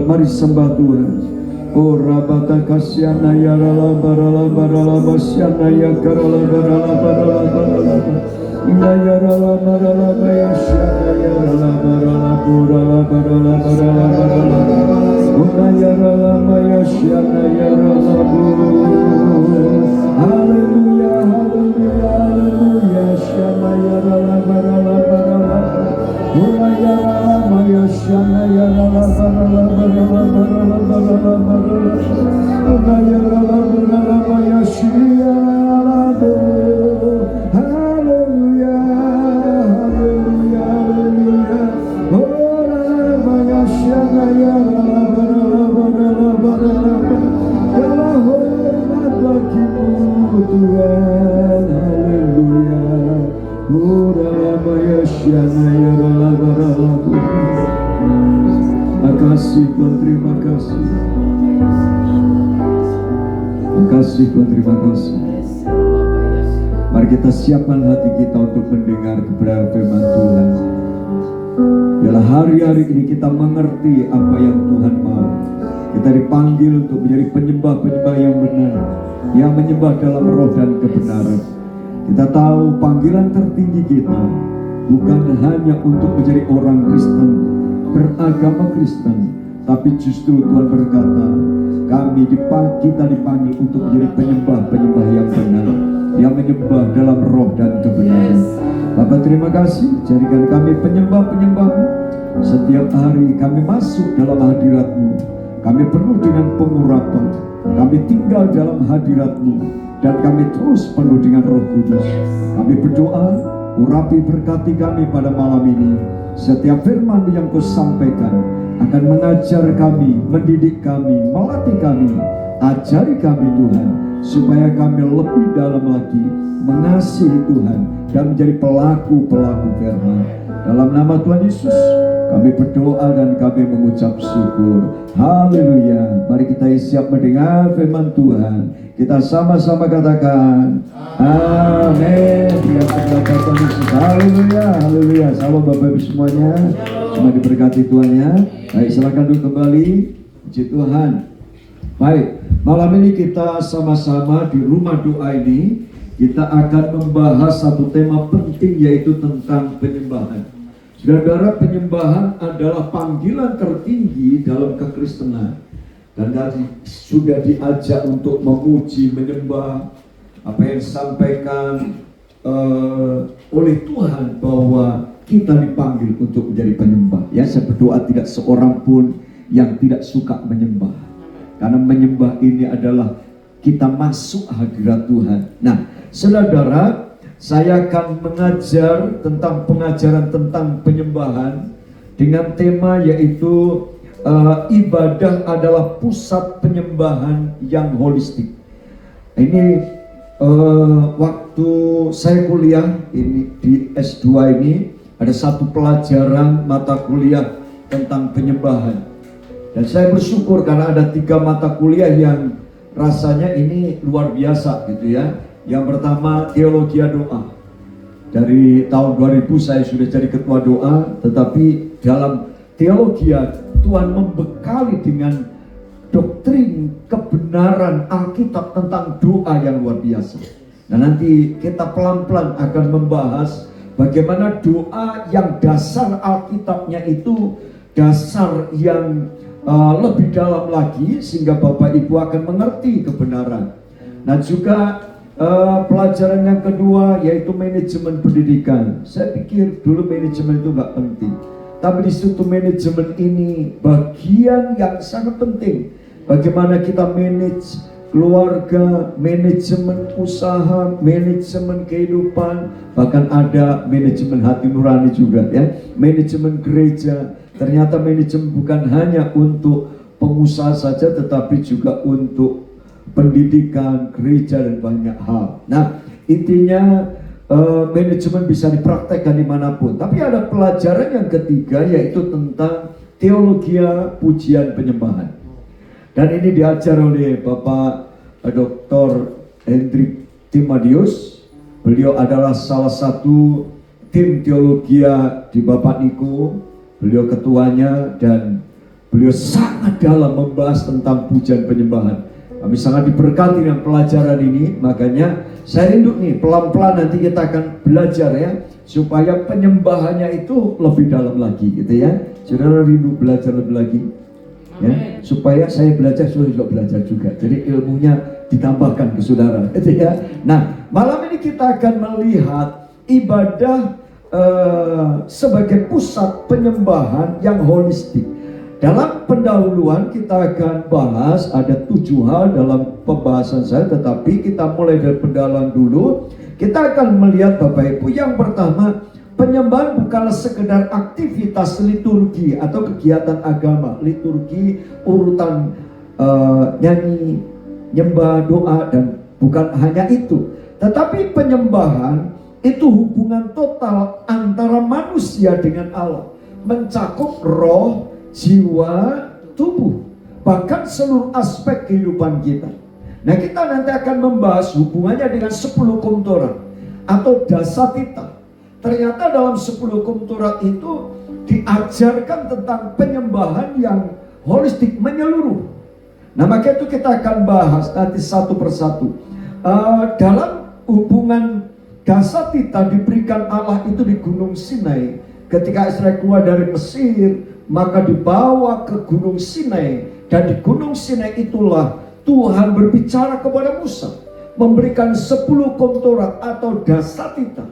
Mari sembah Tuhan. Oh rabata kasyana ya rala barala barala masyana ya karala barala barala barala ya rala barala masyana ya rala barala barala barala barala barala ya rala masyana ya rala haleluya haleluya haleluya syana ya rala barala barala ya rala masyana ya rala barala barala barala barala Makasih Tuhan, terima kasih. Makasih Tuhan, terima kasih. Mari kita siapkan hati kita untuk mendengar kebenaran firman Tuhan. Biarlah hari-hari ini kita mengerti apa yang Tuhan mau. Kita dipanggil untuk menjadi penyembah-penyembah yang benar, yang menyembah dalam roh dan kebenaran. Kita tahu panggilan tertinggi kita bukan hanya untuk menjadi orang Kristen, beragama Kristen, tapi justru Tuhan berkata, kita dipanggil untuk menjadi penyembah-penyembah yang benar, yang menyembah dalam roh dan kebenaran. Bapa terima kasih, jadikan kami penyembah-penyembah-Mu. Setiap hari kami masuk dalam hadirat-Mu, kami penuh dengan pengurapan, kami tinggal dalam hadirat-Mu, dan kami terus penuh dengan Roh Kudus. Kami berdoa, urapi berkati kami pada malam ini. Setiap firman yang Kau sampaikan akan mengajar kami, mendidik kami, melatih kami, ajari kami Tuhan, supaya kami lebih dalam lagi mengasihi Tuhan dan menjadi pelaku-pelaku firman. Dalam nama Tuhan Yesus kami berdoa dan kami mengucap syukur. Haleluya. Mari kita siap mendengar firman Tuhan. Kita sama-sama katakan amin. Tuhan Yesus. Haleluya, haleluya. Salam Bapak Ibu semuanya, semua diberkati Tuhan ya. Baik, silakan duduk kembali. Puji Tuhan. Baik, malam ini kita sama-sama di rumah doa ini kita akan membahas satu tema penting, yaitu tentang penyembahan. Saudara, penyembahan adalah panggilan tertinggi dalam kekristenan. Dan tadi sudah diajak untuk memuji, menyembah apa yang disampaikan oleh Tuhan, bahwa kita dipanggil untuk menjadi penyembah. Ya, saya berdoa tidak seorang pun yang tidak suka menyembah. Karena menyembah ini adalah kita masuk hadirat Tuhan. Nah, saudara, saya akan mengajar tentang pengajaran tentang penyembahan dengan tema yaitu ibadah adalah pusat penyembahan yang holistik. Ini waktu saya kuliah ini di S2 ini ada satu pelajaran mata kuliah tentang penyembahan. Dan saya bersyukur karena ada 3 mata kuliah yang rasanya ini luar biasa gitu ya. Yang pertama teologi doa. Dari tahun 2000 saya sudah jadi ketua doa, tetapi dalam teologi Tuhan membekali dengan doktrin kebenaran Alkitab tentang doa yang luar biasa. Nah, nanti kita pelan-pelan akan membahas bagaimana doa yang dasar Alkitabnya itu dasar yang lebih dalam lagi, sehingga Bapak Ibu akan mengerti kebenaran. Nah, juga pelajaran yang kedua yaitu manajemen pendidikan. Saya pikir dulu manajemen itu nggak penting, tapi di situ manajemen ini bagian yang sangat penting. Bagaimana kita manage keluarga, manajemen usaha, manajemen kehidupan, bahkan ada manajemen hati nurani juga ya, manajemen gereja. Ternyata manajemen bukan hanya untuk pengusaha saja, tetapi juga untuk pendidikan, gereja, dan banyak hal. Nah, intinya manajemen bisa dipraktekkan dimanapun. Tapi ada pelajaran yang ketiga, yaitu tentang teologi pujian penyembahan. Dan ini diajar oleh Bapak Dr. Hendrik Timadius. Beliau adalah salah satu tim teologi di Bapak Niko. beliau ketuanya, dan beliau sangat dalam membahas tentang pujian penyembahan. Kami sangat diberkati dengan pelajaran ini, makanya saya rindu nih, pelan-pelan nanti kita akan belajar ya, supaya penyembahannya itu lebih dalam lagi gitu ya. Saudara rindu belajar lebih lagi ya, supaya saya belajar, saudara juga belajar juga. Jadi ilmunya ditambahkan ke saudara gitu ya. Nah, malam ini kita akan melihat ibadah sebagai pusat penyembahan yang holistik. Dalam pendahuluan kita akan bahas ada 7 hal dalam pembahasan saya, tetapi kita mulai dari pendahuluan dulu. Kita akan melihat Bapak Ibu, yang pertama, penyembahan bukanlah sekedar aktivitas liturgi atau kegiatan agama. Liturgi urutan nyanyi, nyembah, doa, dan bukan hanya itu. Tetapi penyembahan itu hubungan total antara manusia dengan Allah, mencakup roh, jiwa, tubuh, bahkan seluruh aspek kehidupan kita. Nah, kita nanti akan membahas hubungannya dengan 10 hukum Taurat atau dasatita. Ternyata dalam 10 hukum Taurat itu diajarkan tentang penyembahan yang holistik, menyeluruh. Nah, maka itu kita akan bahas nanti satu persatu. Dalam hubungan dasatita diberikan Allah itu di Gunung Sinai. Ketika Israel keluar dari Mesir, maka dibawa ke Gunung Sinai, dan di Gunung Sinai itulah Tuhan berbicara kepada Musa, memberikan 10 hukum Taurat atau dasatita.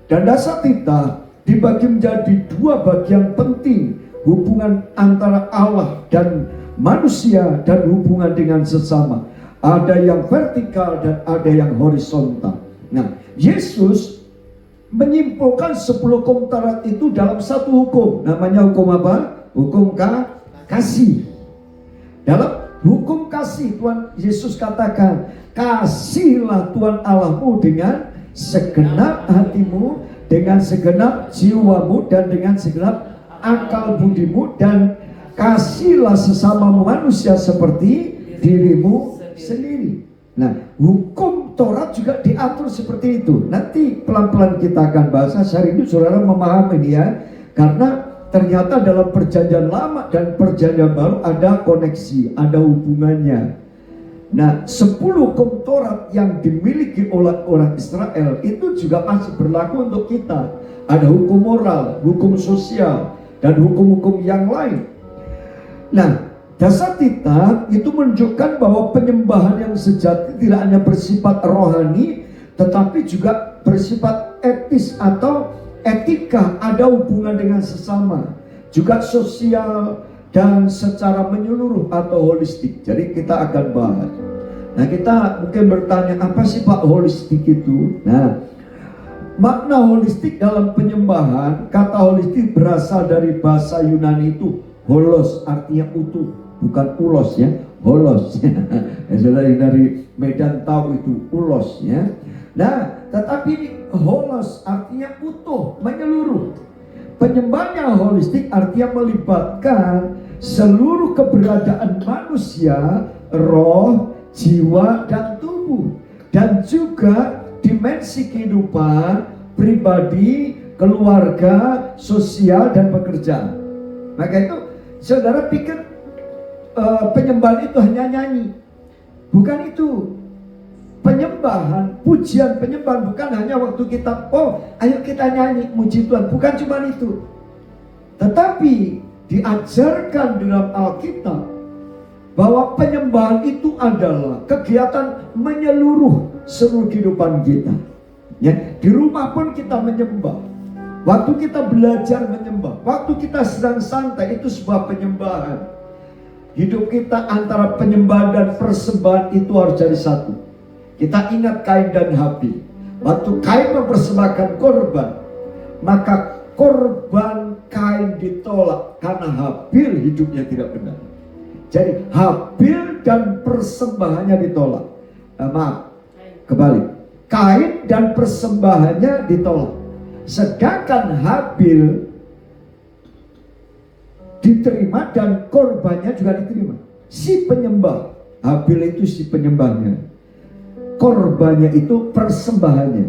Dan dasatita dibagi menjadi 2 bagian penting, hubungan antara Allah dan manusia dan hubungan dengan sesama. Ada yang vertikal dan ada yang horizontal. Nah, Yesus menyimpulkan 10 hukum Taurat itu dalam satu hukum. Namanya hukum apa? Hukum kasih. Dalam hukum kasih Tuhan Yesus katakan, kasihilah Tuhan Allahmu dengan segenap hatimu, dengan segenap jiwamu, dan dengan segenap akal budimu, dan kasihlah sesamamu manusia seperti dirimu sendiri. Nah, hukum Taurat juga diatur seperti itu. Nanti pelan-pelan kita akan bahas. Saya rindu saudara memahami ini ya, karena ternyata dalam perjanjian lama dan perjanjian baru ada koneksi, ada hubungannya. Nah, 10 hukum Taurat yang dimiliki oleh orang Israel itu juga masih berlaku untuk kita. Ada hukum moral, hukum sosial, dan hukum-hukum yang lain. Nah, dasatita itu menunjukkan bahwa penyembahan yang sejati tidak hanya bersifat rohani, tetapi juga bersifat etis atau etika, ada hubungan dengan sesama, juga sosial dan secara menyeluruh atau holistik. Jadi kita akan bahas. Nah, kita mungkin bertanya, apa sih Pak holistik itu? Nah, makna holistik dalam penyembahan, kata holistik berasal dari bahasa Yunani itu holos, artinya utuh, bukan ulos ya, holos. Saudara dari Medan tahu itu ulos ya. Nah, tetapi ini holos artinya utuh, menyeluruh. Penyembahan yang holistik artinya melibatkan seluruh keberadaan manusia, roh, jiwa, dan tubuh, dan juga dimensi kehidupan pribadi, keluarga, sosial, dan pekerjaan. Maka itu saudara pikir penyembahan itu hanya nyanyi? Bukan itu. Penyembahan, pujian penyembahan bukan hanya waktu kita, oh ayo kita nyanyi muji Tuhan. Bukan cuma itu. Tetapi diajarkan dalam Alkitab bahwa penyembahan itu adalah kegiatan menyeluruh seluruh kehidupan kita. Ya, di rumah pun kita menyembah. Waktu kita belajar menyembah, waktu kita sedang santai, itu sebuah penyembahan. Hidup kita antara penyembahan dan persembahan itu harus jadi satu. Kita ingat Kain dan Habil. Waktu Kain mempersembahkan korban, maka korban Kain ditolak karena Habil hidupnya tidak benar. Jadi Habil dan persembahannya ditolak. Kebalik. Kain dan persembahannya ditolak. Sedangkan Habil diterima dan korbannya juga diterima. Si penyembah, Habil itu si penyembahnya, korbannya itu persembahannya.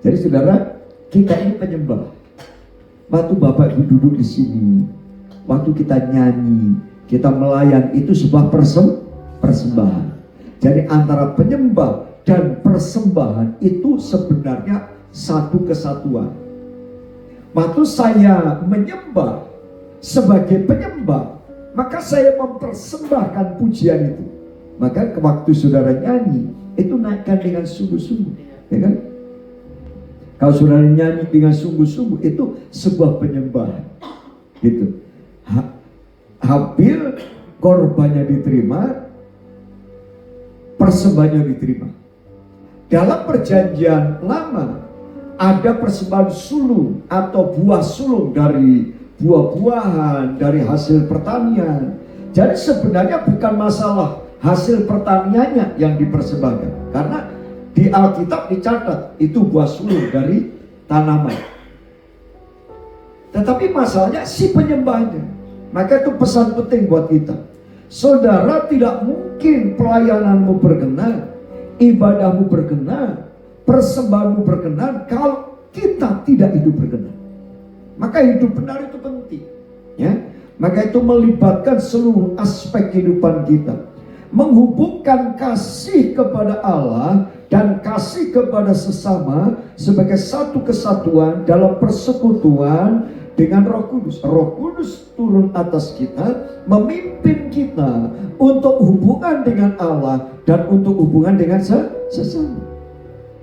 Jadi saudara, kita ini penyembah. Waktu Bapak Ibu duduk di sini, waktu kita nyanyi, kita melayan, itu sebuah persembahan. Jadi antara penyembah dan persembahan itu sebenarnya satu kesatuan. Waktu saya menyembah sebagai penyembah, maka saya mempersembahkan pujian itu. Maka waktu saudara nyanyi, itu naikkan dengan sungguh-sungguh, ya kan? Kalau saudara nyanyi dengan sungguh-sungguh, itu sebuah penyembahan, gitu. Habil korbannya diterima, persembahannya diterima. Dalam perjanjian lama ada persembahan sulung atau buah sulung dari buah-buahan, dari hasil pertanian. Jadi sebenarnya bukan masalah hasil pertaniannya yang dipersembahkan, karena di Alkitab dicatat itu buah sulung dari tanaman. Tetapi masalahnya si penyembahnya. Maka itu pesan penting buat kita. Saudara, tidak mungkin pelayananmu berkenan, ibadahmu berkenan, persembahanmu berkenan kalau kita tidak hidup berkenan. Maka hidup benar itu penting, ya. Maka itu melibatkan seluruh aspek kehidupan kita, menghubungkan kasih kepada Allah dan kasih kepada sesama sebagai satu kesatuan dalam persekutuan dengan Roh Kudus. Roh Kudus turun atas kita, memimpin kita untuk hubungan dengan Allah dan untuk hubungan dengan sesama.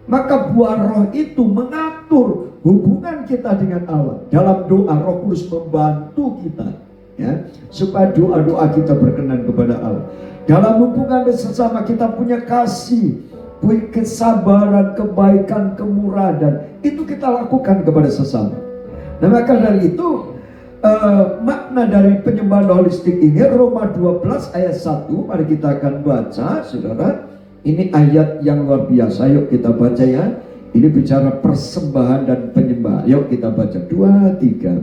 Maka buah roh itu mengatur hubungan kita dengan Allah. Dalam doa, Roh Kudus membantu kita, ya, supaya doa-doa kita berkenan kepada Allah. Dalam hubungan dengan sesama kita punya kasih, punya kesabaran, kebaikan, kemurahan, itu kita lakukan kepada sesama. Nah, maka dari itu makna dari penyembahan holistik ini, Roma 12 ayat 1, mari kita akan baca, saudara. Ini ayat yang luar biasa, yuk kita baca ya. Ini bicara persembahan dan penyembahan. Yuk kita baca, 2, 3.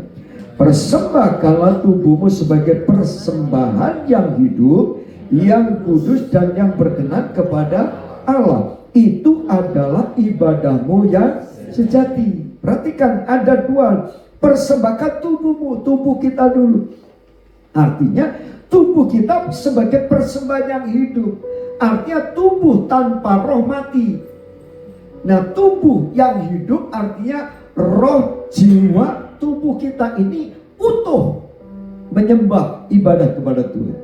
Persembahkanlah tubuhmu sebagai persembahan yang hidup, yang kudus dan yang berkenan kepada Allah. Itu adalah ibadahmu yang sejati. Perhatikan, ada dua. Persembahkan tubuhmu, tubuh kita dulu. Artinya tubuh kita sebagai persembahan yang hidup. Artinya tubuh tanpa roh mati. Nah, tubuh yang hidup artinya roh, jiwa, tubuh kita ini utuh menyembah ibadah kepada Tuhan.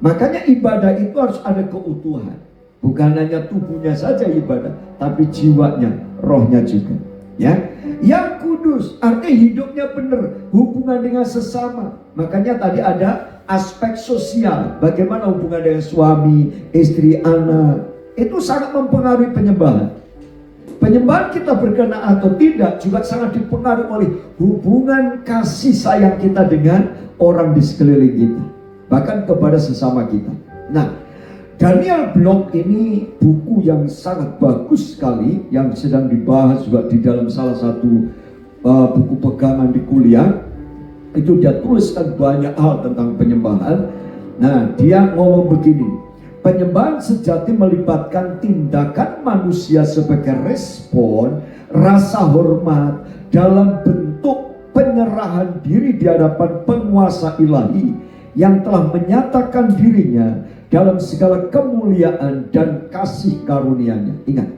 Makanya ibadah itu harus ada keutuhan. Bukan hanya tubuhnya saja ibadah, tapi jiwanya, rohnya juga. Ya, yang kudus artinya hidupnya benar, hubungan dengan sesama. Makanya tadi ada aspek sosial, bagaimana hubungan dengan suami, istri, anak. Itu sangat mempengaruhi penyembahan. Penyembahan kita berkenan atau tidak juga sangat dipengaruhi oleh hubungan kasih sayang kita dengan orang di sekeliling kita, bahkan kepada sesama kita. Nah, Daniel Blok ini buku yang sangat bagus sekali, yang sedang dibahas juga di dalam salah satu buku pegangan di kuliah. Itu dia tuliskan banyak hal tentang penyembahan. Nah, dia ngomong begini, penyembahan sejati melibatkan tindakan manusia sebagai respon rasa hormat dalam bentuk penyerahan diri di hadapan penguasa ilahi yang telah menyatakan dirinya dalam segala kemuliaan dan kasih karunia-Nya. Ingat,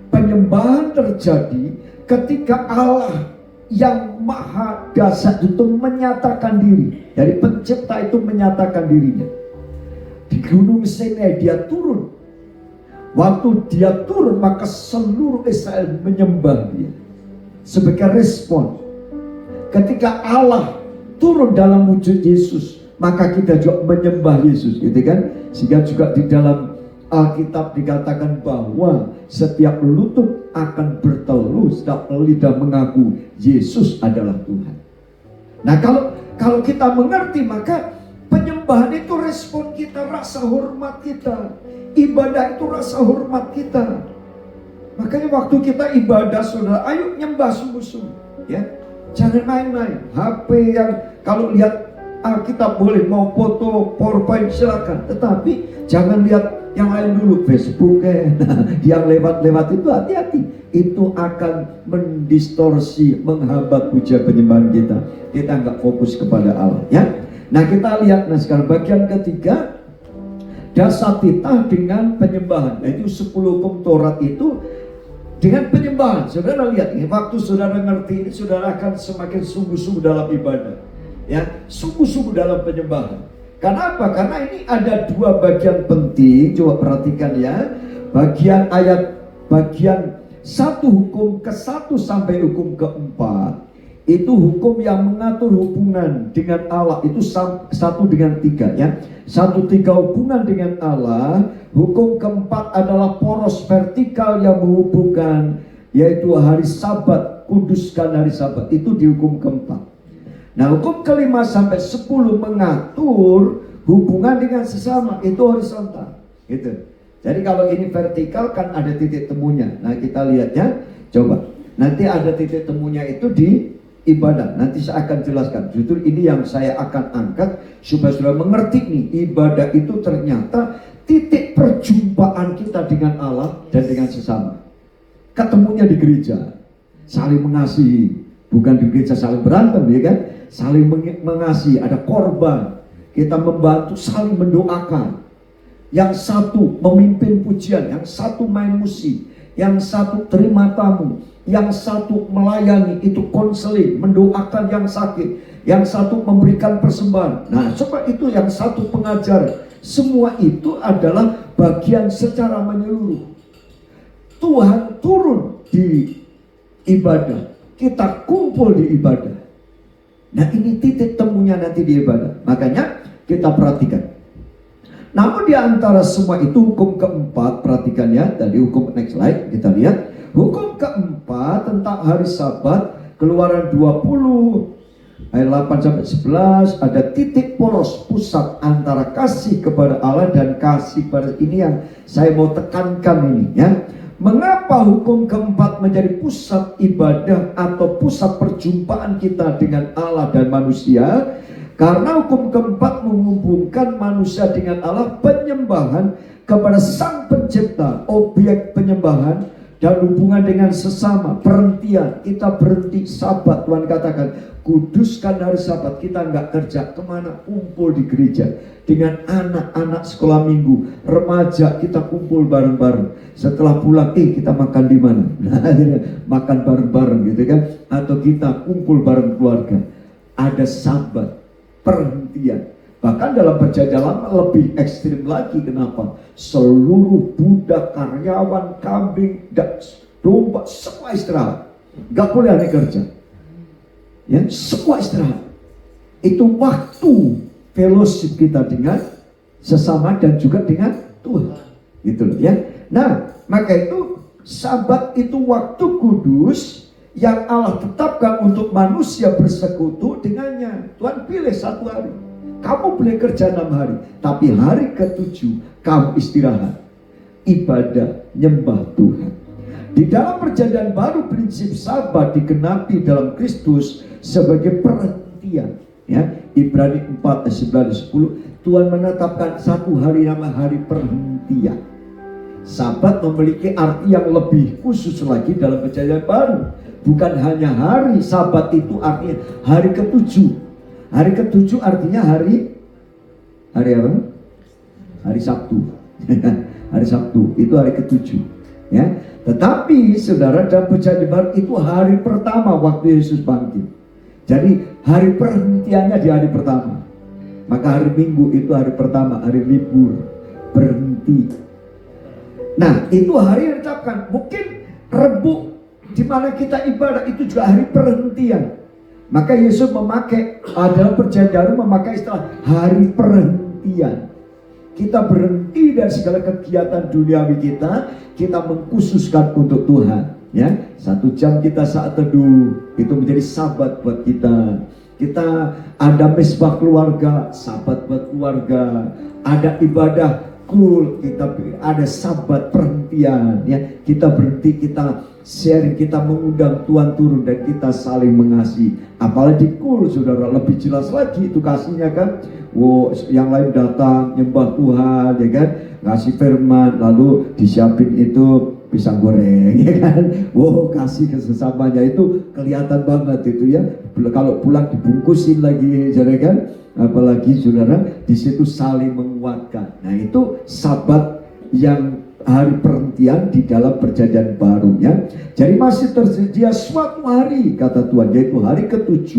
penyembahan terjadi ketika Allah yang maha dahsyat itu menyatakan diri. Dari pencipta itu menyatakan dirinya. Di Gunung Sinai dia turun. Waktu dia turun, maka seluruh Israel menyembah dia sebagai respon. Ketika Allah turun dalam wujud Yesus, maka kita juga menyembah Yesus, gitu kan? Sehingga juga di dalam Alkitab dikatakan bahwa setiap lutut akan berteluh, setiap lidah mengaku Yesus adalah Tuhan. Nah, kalau kita mengerti, maka penyembahan itu respon kita, rasa hormat kita. Ibadah itu rasa hormat kita. Makanya waktu kita ibadah, saudara, ayo nyembah sungguh-sungguh, ya. Jangan main-main. HP yang kalau lihat Alkitab boleh, mau foto, PowerPoint silakan, tetapi jangan lihat Yang lain dulu, Facebook yang lewat-lewat itu hati-hati. Itu akan mendistorsi, menghambat puja penyembahan kita. Kita nggak fokus kepada Allah, ya. Nah, kita lihat sekarang bagian ketiga, dasar titah dengan penyembahan. Nah, itu 10 hukum Taurat itu dengan penyembahan. Saudara lihat ini, waktu saudara ngerti ini, saudara akan semakin sungguh-sungguh dalam ibadah, ya, sungguh-sungguh dalam penyembahan. Kenapa? Karena ini ada 2 bagian penting. Coba perhatikan ya, bagian 1 hukum ke-1 sampai hukum ke-4 itu hukum yang mengatur hubungan dengan Allah. Itu 1 dengan 3, ya. 1, 3 hubungan dengan Allah. Hukum ke-4 adalah poros vertikal yang menghubungkan, yaitu hari Sabat, kuduskan hari Sabat. Itu di hukum ke-4. Nah, hukum ke-5 sampai 10 mengatur hubungan dengan sesama. Itu horizontal, gitu. Jadi kalau ini vertikal kan ada titik temunya. Nah, kita lihat ya. Coba. Nanti ada titik temunya itu di ibadah. Nanti saya akan jelaskan. Justru ini yang saya akan angkat supaya saudara mengerti nih. Ibadah itu ternyata titik perjumpaan kita dengan Allah dan dengan sesama. Ketemunya di gereja. Saling mengasihi. Bukan di gereja saling berantem, ya kan? Saling mengasihi. Ada korban. Kita membantu, saling mendoakan. Yang satu memimpin pujian, yang satu main musik, yang satu terima tamu, yang satu melayani, itu konseling, mendoakan yang sakit, yang satu memberikan persembahan. Nah, coba itu yang satu pengajar. Semua itu adalah bagian secara menyeluruh. Tuhan turun di ibadah, kita kumpul di ibadah. Nah, ini titik temunya nanti di ibadah. Makanya kita perhatikan. Namun di antara semua itu hukum ke-4, perhatikan ya, tadi hukum next slide kita lihat. Hukum ke-4 tentang hari Sabat, Keluaran 20 ayat 8 sampai 11, ada titik poros pusat antara kasih kepada Allah dan kasih pada ini yang saya mau tekankan ini ya. Mengapa hukum ke-4 menjadi pusat ibadah atau pusat perjumpaan kita dengan Allah dan manusia? Karena hukum ke-4 menghubungkan manusia dengan Allah, penyembahan kepada Sang Pencipta, objek penyembahan, dan hubungan dengan sesama, perhentian. Kita berhenti Sabat, Tuhan katakan kuduskan hari Sabat. Kita nggak kerja, kemana? Kumpul di gereja dengan anak-anak sekolah minggu, remaja, kita kumpul bareng-bareng. Setelah pulang, kita makan di mana? Makan bareng-bareng gitu kan? Atau kita kumpul bareng keluarga. Ada Sabat, perhentian. Bahkan dalam perjanjian lama lebih ekstrim lagi. Kenapa? Seluruh budak, karyawan, kambing, domba, semua istirahat. Gak boleh ada kerja. Ya, semua istirahat. Itu waktu fellowship kita dengan sesama dan juga dengan Tuhan. Gitu loh ya. Nah, maka itu Sabat itu waktu kudus yang Allah tetapkan untuk manusia bersekutu dengannya. Tuhan pilih 1 hari. Kamu boleh kerja 6 hari, tapi hari ke-7 kamu istirahat, ibadah, nyembah Tuhan. Di dalam perjanjian baru prinsip Sabat digenapi dalam Kristus sebagai perhentian. Ya, Ibrani 4 ayat 9-10, Tuhan menetapkan 1 hari nama hari perhentian. Sabat memiliki arti yang lebih khusus lagi dalam perjanjian baru. Bukan hanya hari Sabat, itu artinya hari ke-7. Hari ke-7 artinya hari apa? Hari Sabtu. Hari Sabtu itu hari ke-7 ya. Tetapi saudara, dalam perjanjian baru itu hari pertama waktu Yesus bangkit. Jadi hari perhentiannya di hari pertama. Maka hari Minggu itu hari pertama, hari libur, berhenti. Nah, itu hari yang ditetapkan. Mungkin Rebu di mana kita ibadah itu juga hari perhentian. Maka Yesus memakai dalam perjanjian memakai istilah hari perhentian. Kita berhenti dari segala kegiatan duniawi kita mengkhususkan untuk Tuhan. Ya, 1 jam kita saat teduh itu menjadi Sabat buat kita. Kita ada mesbah keluarga, Sabat buat keluarga. Ada ibadah cool, kita ada sabat perhentian ya. Kita berhenti, kita sharing, kita mengundang Tuhan turun dan kita saling mengasihi. Apalagi cool saudara, lebih jelas lagi itu kasihnya kan. Wow, yang lain datang nyembah Tuhan ya kan, ngasih firman, lalu disiapin itu pisang goreng ya kan. Wow, kasih ke sesamanya itu kelihatan banget itu ya. Kalau pulang dibungkusin lagi ya kan. Apalagi saudara di situ saling menguatkan. Nah, itu sabat yang hari perhentian di dalam perjanjian baru ya. Jadi masih tersedia suatu hari kata Tuhan, yaitu hari ke-7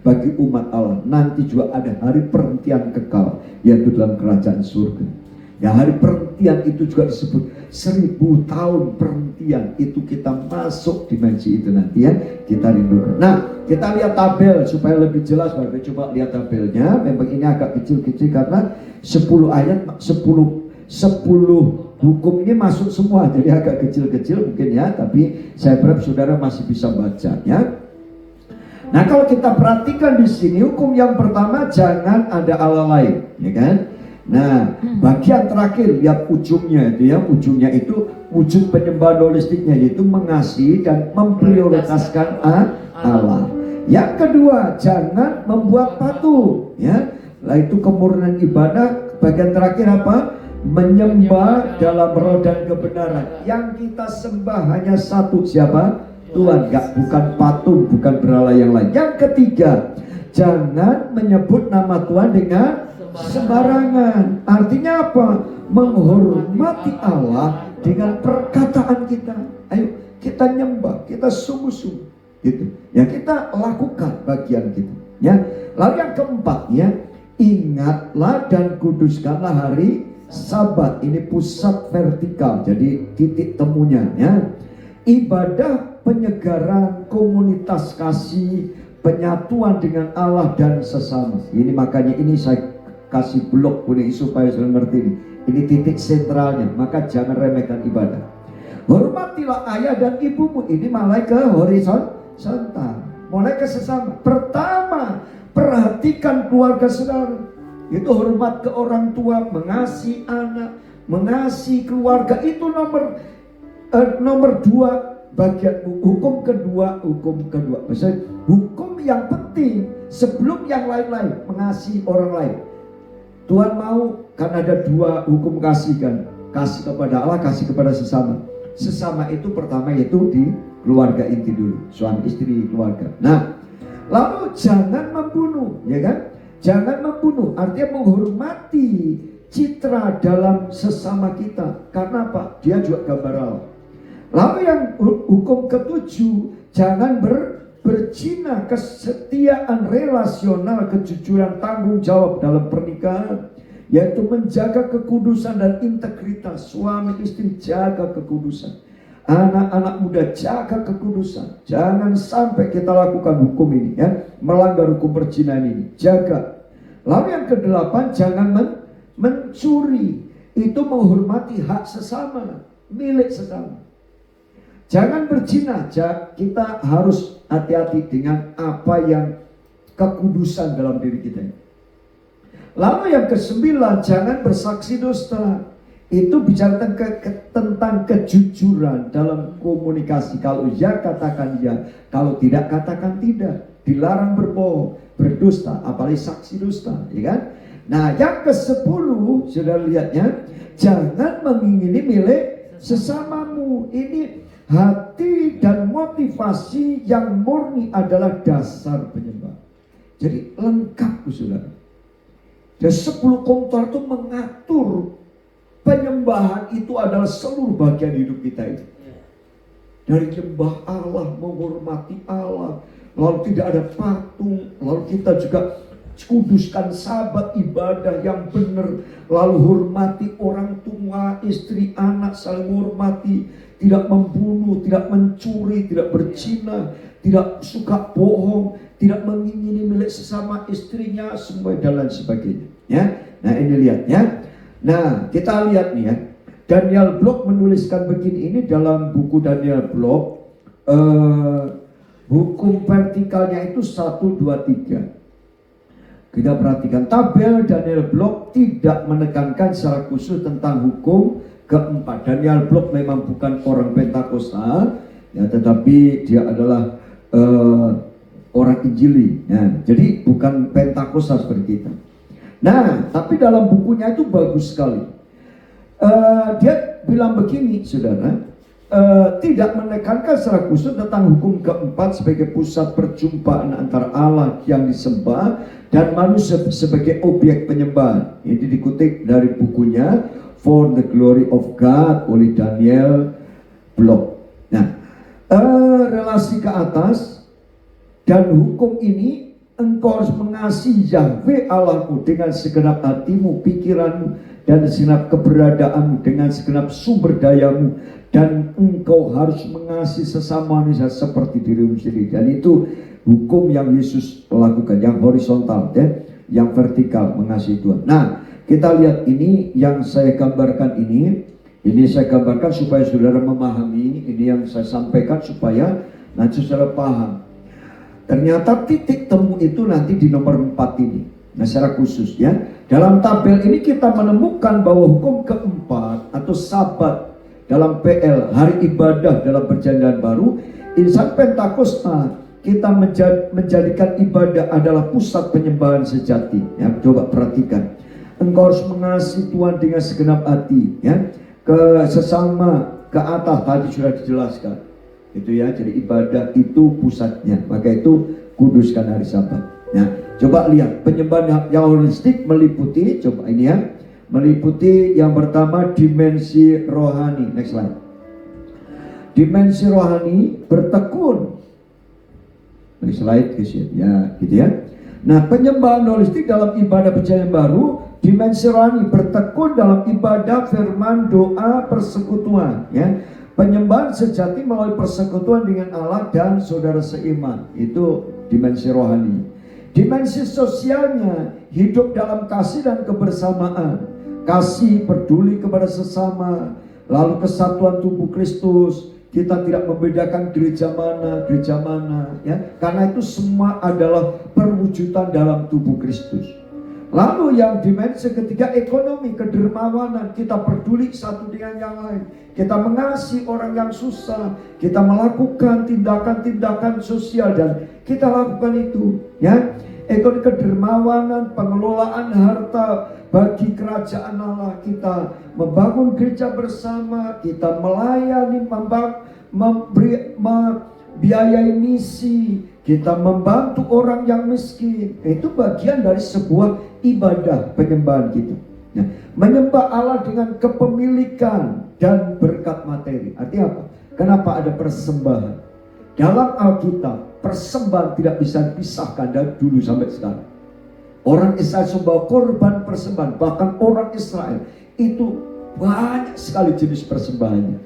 bagi umat Allah. Nanti juga ada hari perhentian kekal, yaitu dalam kerajaan surga. Ya, hari perhentian itu juga disebut 1000 tahun perhentian. Itu kita masuk dimensi itu nanti ya. Kita rindukan. Nah, kita lihat tabel supaya lebih jelas. Bapak coba lihat tabelnya. Memang ini agak kecil-kecil karena 10 ayat 10 hukum ini masuk semua. Jadi agak kecil-kecil mungkin ya. Tapi saya berharap saudara masih bisa baca ya. Nah, kalau kita perhatikan di sini, hukum yang pertama, jangan ada Allah lain, ya kan? Nah, bagian terakhir lihat ujungnya itu ya, ujungnya itu wujud penyembahan holistiknya, yaitu mengasihi dan memprioritaskan Allah. Yang kedua, jangan membuat patung ya. Nah, itu kemurnian ibadah. Bagian terakhir apa? Menyembah dalam roh dan kebenaran. Yang kita sembah hanya satu, siapa? Tuhan, bukan patung, bukan berhala yang lain. Yang ketiga, jangan menyebut nama Tuhan dengan sembarangan. Artinya apa? Menghormati Allah dengan perkataan kita. Ayo kita nyembah, kita sungguh-sungguh gitu. Ya, kita lakukan bagian kita ya. Lalu yang keempat ya, ingatlah dan kuduskanlah hari Sabat. Ini pusat vertikal, jadi titik temunya ya. Ibadah penyegaran, komunitas kasih, penyatuan dengan Allah dan sesama. Ini makanya ini saya kasih blok kuning supaya saudara ngerti ini. Ini titik sentralnya. Maka jangan remehkan ibadah. Hormatilah ayah dan ibumu. Ini mulai ke horizontal, mulai ke sesama. Pertama, perhatikan keluarga saudara. Itu hormat ke orang tua, mengasihi anak, mengasihi keluarga. Itu nomor 2 bagian hukum kedua. Maksudnya hukum yang penting sebelum yang lain-lain, mengasihi orang lain. Tuhan mau, kan ada 2 hukum kasih kan. Kasih kepada Allah, kasih kepada sesama. Sesama itu pertama yaitu di keluarga inti dulu, suami istri keluarga. Nah, lalu jangan membunuh, ya kan? Jangan membunuh, artinya menghormati citra dalam sesama kita. Karena apa? Dia juga gambar Allah. Lalu yang hukum ke-7, jangan berzina, kesetiaan relasional, kejujuran, tanggung jawab dalam pernikahan, yaitu menjaga kekudusan dan integritas. Suami istri jaga kekudusan, anak-anak muda jaga kekudusan. Jangan sampai kita lakukan hukum ini ya, melanggar hukum perzinahan ini, jaga. Lalu yang ke-8, jangan mencuri. Itu menghormati hak sesama, milik sesama. Jangan berzina. Kita harus hati-hati dengan apa yang kekudusan dalam diri kita. Lalu yang ke-9, jangan bersaksi dusta. Itu bicara tentang kejujuran dalam komunikasi. Kalau ya katakan ya, kalau tidak katakan tidak. Dilarang berbohong, berdusta, apalagi saksi dusta, ya kan? Nah, yang ke-10, sudah lihatnya, jangan mengingini milik sesamamu. Ini hati dan motivasi yang murni adalah dasar penyembah. Jadi lengkap, saudara. Dan 10 komentar itu mengatur penyembahan itu adalah seluruh bagian hidup kita ini. Dari menyembah Allah, menghormati Allah, lalu tidak ada patung, lalu kita juga kuduskan sabat ibadah yang benar, lalu hormati orang tua, istri, anak, saling hormati, tidak membunuh, tidak mencuri, tidak berzina, tidak suka bohong, tidak mengingini milik sesama istrinya, semua dan lain sebagainya. Ya, nah ini lihat ya. Nah kita lihat nih ya. Daniel Block menuliskan begini, ini dalam buku Daniel Block. Hukum vertikalnya itu 1, 2, 3. Kita perhatikan tabel Daniel Block tidak menekankan secara khusus tentang hukum keempat. Daniel Block memang bukan orang Pentakosta, ya, tetapi dia adalah orang Injili. Ya, jadi bukan Pentakosta seperti kita. Nah, tapi dalam bukunya itu bagus sekali. Dia bilang begini, saudara. Tidak menekankan secara khusus tentang hukum keempat sebagai pusat perjumpaan antara Allah yang disembah dan manusia sebagai objek penyembahan. Ini dikutip dari bukunya For the Glory of God oleh Daniel Block. Nah, relasi ke atas dan hukum ini, engkau harus mengasihi Yahweh Allahmu dengan segenap hatimu, pikiranmu, dan segenap keberadaanmu, dengan segenap sumber dayamu, dan engkau harus mengasihi sesama manusia seperti dirimu sendiri. Dan itu hukum yang Yesus lakukan, yang horizontal, ya, yang vertikal, mengasihi Tuhan. Nah, kita lihat ini yang saya gambarkan ini saya gambarkan supaya saudara memahami. Ini yang saya sampaikan supaya nanti saudara paham. Ternyata titik temu itu nanti di nomor 4 ini. Nah, secara khusus, ya, dalam tabel ini kita menemukan bahwa hukum keempat atau Sabat dalam PL, hari ibadah dalam perjanjian baru, insan Pentakosta, kita menjadikan ibadah adalah pusat penyembahan sejati. Ya, coba perhatikan. Engkau harus mengasihi Tuhan dengan segenap hati, ya, ke sesama, ke atas tadi sudah dijelaskan. Itu ya, jadi ibadah itu pusatnya. Maka itu kuduskan hari Sabat. Nah, coba lihat penyembahan yang holistik meliputi, coba ini ya, meliputi yang pertama dimensi rohani. Next slide. Dimensi rohani bertekun. Next slide, ya, gitu ya. Nah, penyembahan holistik dalam ibadah perjanjian baru, dimensi rohani bertekun dalam ibadah, firman, doa, persekutuan, ya. Penyembahan sejati melalui persekutuan dengan Allah dan saudara seiman. Itu dimensi rohani. Dimensi sosialnya, hidup dalam kasih dan kebersamaan. Kasih, peduli kepada sesama. Lalu kesatuan tubuh Kristus. Kita tidak membedakan gereja mana, ya. Karena itu semua adalah perwujudan dalam tubuh Kristus. Lalu yang dimensi ketiga, ekonomi, kedermawanan. Kita peduli satu dengan yang lain. Kita mengasihi orang yang susah. Kita melakukan tindakan-tindakan sosial dan kita lakukan itu, ya. Ekonomi, kedermawanan, pengelolaan harta bagi kerajaan Allah. Kita membangun gereja bersama. Kita melayani, membiayai misi. Kita membantu orang yang miskin. Itu bagian dari sebuah ibadah penyembahan kita. Nah, menyembah Allah dengan kepemilikan dan berkat materi. Artinya apa? Kenapa ada persembahan? Dalam Alkitab, persembahan tidak bisa dipisahkan dari dulu sampai sekarang. Orang Israel membawa korban persembahan. Bahkan orang Israel itu banyak sekali jenis persembahannya.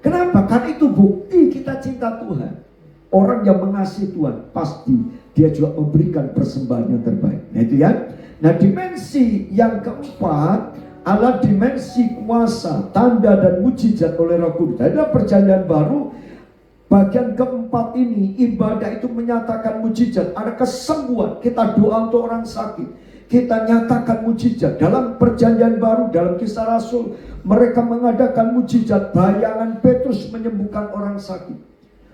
Kenapa? Karena itu bukti kita cinta Tuhan. Orang yang mengasihi Tuhan pasti dia juga memberikan persembahan yang terbaik. Nah, itu ya. Nah, dimensi yang keempat adalah dimensi kuasa, tanda dan mujizat oleh Roh Kudus. Dalam perjanjian baru, bagian keempat ini, ibadah itu menyatakan mujizat. Ada kesembuhan, kita doa untuk orang sakit, kita nyatakan mujizat. Dalam perjanjian baru, dalam Kisah Rasul, mereka mengadakan mujizat. Bayangan Petrus menyembuhkan orang sakit.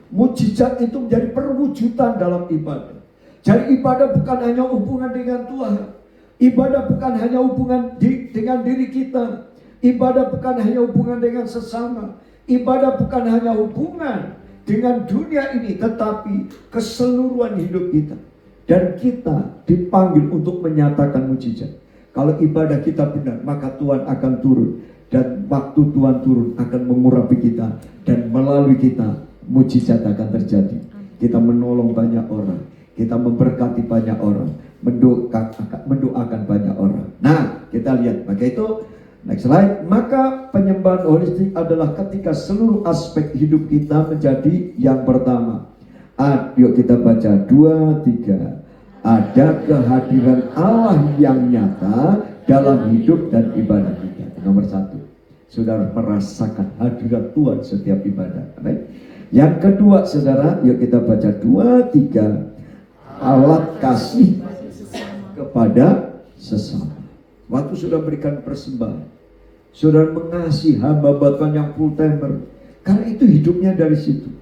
Mujizat itu menjadi perwujudan dalam ibadah. Jadi ibadah bukan hanya hubungan dengan Tuhan. Ibadah bukan hanya hubungan dengan diri kita. Ibadah bukan hanya hubungan dengan sesama. Ibadah bukan hanya hubungan dengan dunia ini, tetapi keseluruhan hidup kita. Dan kita dipanggil untuk menyatakan mujizat. Kalau ibadah kita benar, maka Tuhan akan turun. Dan waktu Tuhan turun akan mengurapi kita. Dan melalui kita, mujizat akan terjadi. Kita menolong banyak orang, kita memberkati banyak orang, mendoakan banyak orang. Nah, kita lihat. Maka itu, next slide. Maka penyembahan holistik adalah ketika seluruh aspek hidup kita menjadi yang pertama. Yuk kita baca 2, 3. Ada kehadiran Allah yang nyata dalam hidup dan ibadah kita. Nomor 1, saudara merasakan hadirat Tuhan setiap ibadah. Baik. Yang kedua, saudara, yuk kita baca 2, 3. Alat kasih kepada sesama. Waktu sudah berikan persembahan, saudara mengasihi hamba Tuhan yang full timer, karena itu hidupnya dari situ.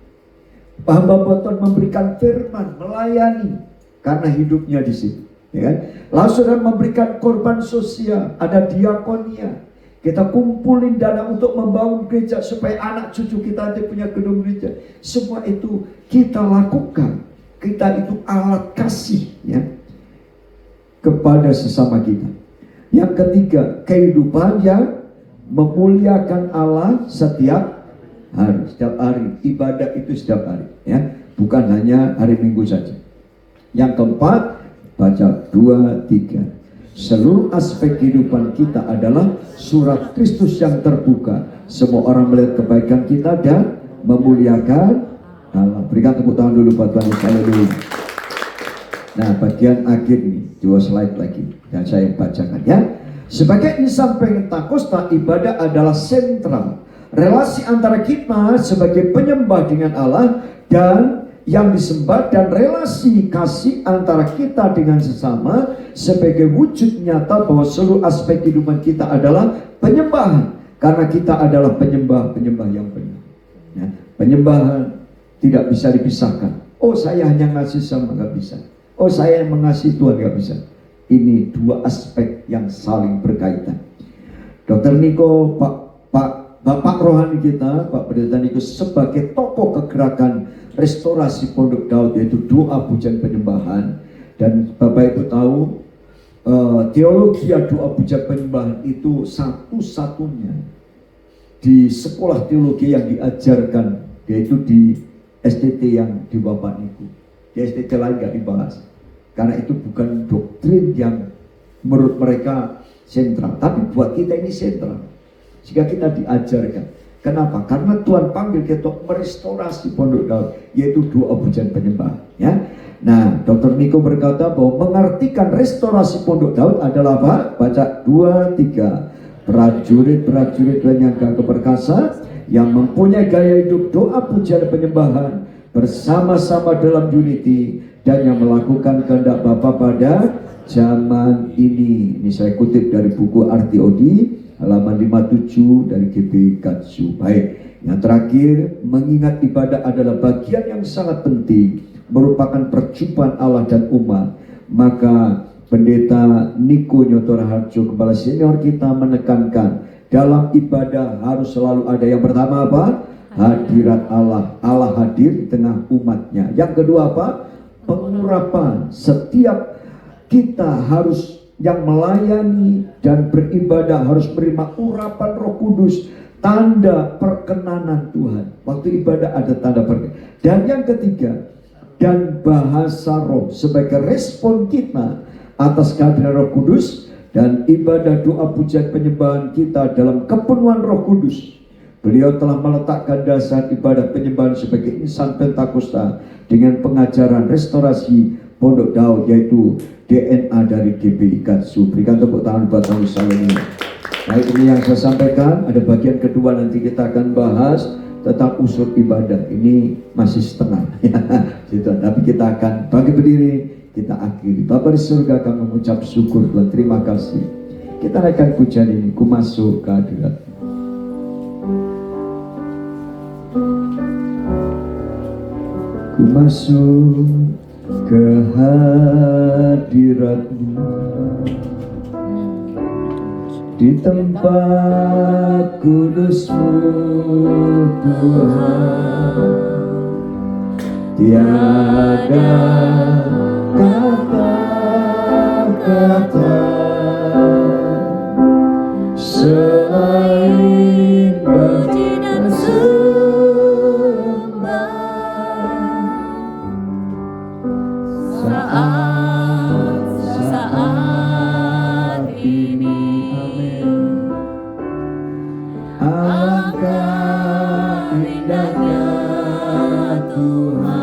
Hamba Tuhan memberikan firman, melayani, karena hidupnya di situ. Ya kan? Lalu saudara memberikan korban sosial, ada diakonia. Kita kumpulin dana untuk membangun gereja supaya anak cucu kita nanti punya gedung gereja. Semua itu kita lakukan. Kita itu alat kasih ya kepada sesama kita. Yang ketiga, kehidupan yang memuliakan Allah setiap hari. Setiap hari, ibadah itu setiap hari ya, bukan hanya hari Minggu saja. Yang keempat, baca 2-3. Seluruh aspek kehidupan kita adalah surat Kristus yang terbuka. Semua orang melihat kebaikan kita dan memuliakan Allah. Berikan tepuk tangan dulu buat Tuhan dulu. Nah, bagian akhir nih, 2 slide lagi yang saya bacakan ya. Sebagai insan Pentakosta, ibadah adalah sentral. Relasi antara kita sebagai penyembah dengan Allah dan yang disembah, dan relasi kasih antara kita dengan sesama sebagai wujud nyata bahwa seluruh aspek kehidupan kita adalah penyembahan, karena kita adalah penyembah yang benar ya. Penyembahan tidak bisa dipisahkan. Oh, saya hanya ngasih sama, nggak bisa. Oh, saya yang mengasihi Tuhan, nggak bisa. Ini dua aspek yang saling berkaitan. Dr. Niko, Bapak rohani kita, Pak Pendeta Niko, sebagai tokoh kegerakan restorasi Pondok Daud, yaitu doa pujian penyembahan. Dan Bapak Ibu tahu, teologi doa pujian penyembahan itu satu-satunya di sekolah teologi yang diajarkan, yaitu di STT yang di Bapak Niko. Di STT lain nggak dibahas, karena itu bukan doktrin yang menurut mereka sentral, tapi buat kita ini sentral. Jika kita diajarkan. Kenapa? Karena Tuhan panggil kita merestorasi Pondok Daud, yaitu doa pujian penyembahan ya. Nah, Dr. Niko berkata bahwa mengartikan restorasi Pondok Daud adalah apa? Baca 2-3. Prajurit-prajurit Tuhan yang gagah perkasa, yang mempunyai gaya hidup doa pujian penyembahan bersama-sama dalam unity, dan yang melakukan kehendak Bapa pada zaman ini. Ini saya kutip dari buku Arti Odi, halaman 57 dari GB Katsu. Baik, yang terakhir, mengingat ibadah adalah bagian yang sangat penting, merupakan perjumpaan Allah dan umat. Maka Pendeta Niko Nyotora Harjo, kepala senior kita, menekankan dalam ibadah harus selalu ada yang pertama apa? Hadirat Allah. Allah hadir di tengah umatnya. Yang kedua apa? Pengurapan. Setiap kita harus yang melayani dan beribadah harus menerima urapan Roh Kudus, tanda perkenanan Tuhan. Waktu ibadah ada tanda perkenanan. Dan yang ketiga, dan bahasa roh sebagai respon kita atas kehadiran Roh Kudus dan ibadah doa pujian penyembahan kita dalam kepenuhan Roh Kudus. Beliau telah meletakkan dasar ibadah penyembahan sebagai insan Pentakosta dengan pengajaran restorasi Pondok Daud, yaitu DNA dari GBI Katsu. Berikan tepuk tangan buat Tuhan ini. Nah, ini yang saya sampaikan. Ada bagian kedua, nanti kita akan bahas tentang unsur ibadah. Ini masih setengah gitu. Tapi kita akan bagi berdiri, kita akhiri. Bapa di surga, kami mengucap syukur Tuhan, terima kasih. Kita naikkan pujian ini, ku masuk ke hadirat. Ku masuk ke hadirat-Mu, di tempat kudus-Mu Tuhan. Tiada kata-kata selain bagi dan sembah saat ini. Amin. Angkat indahnya Tuhan.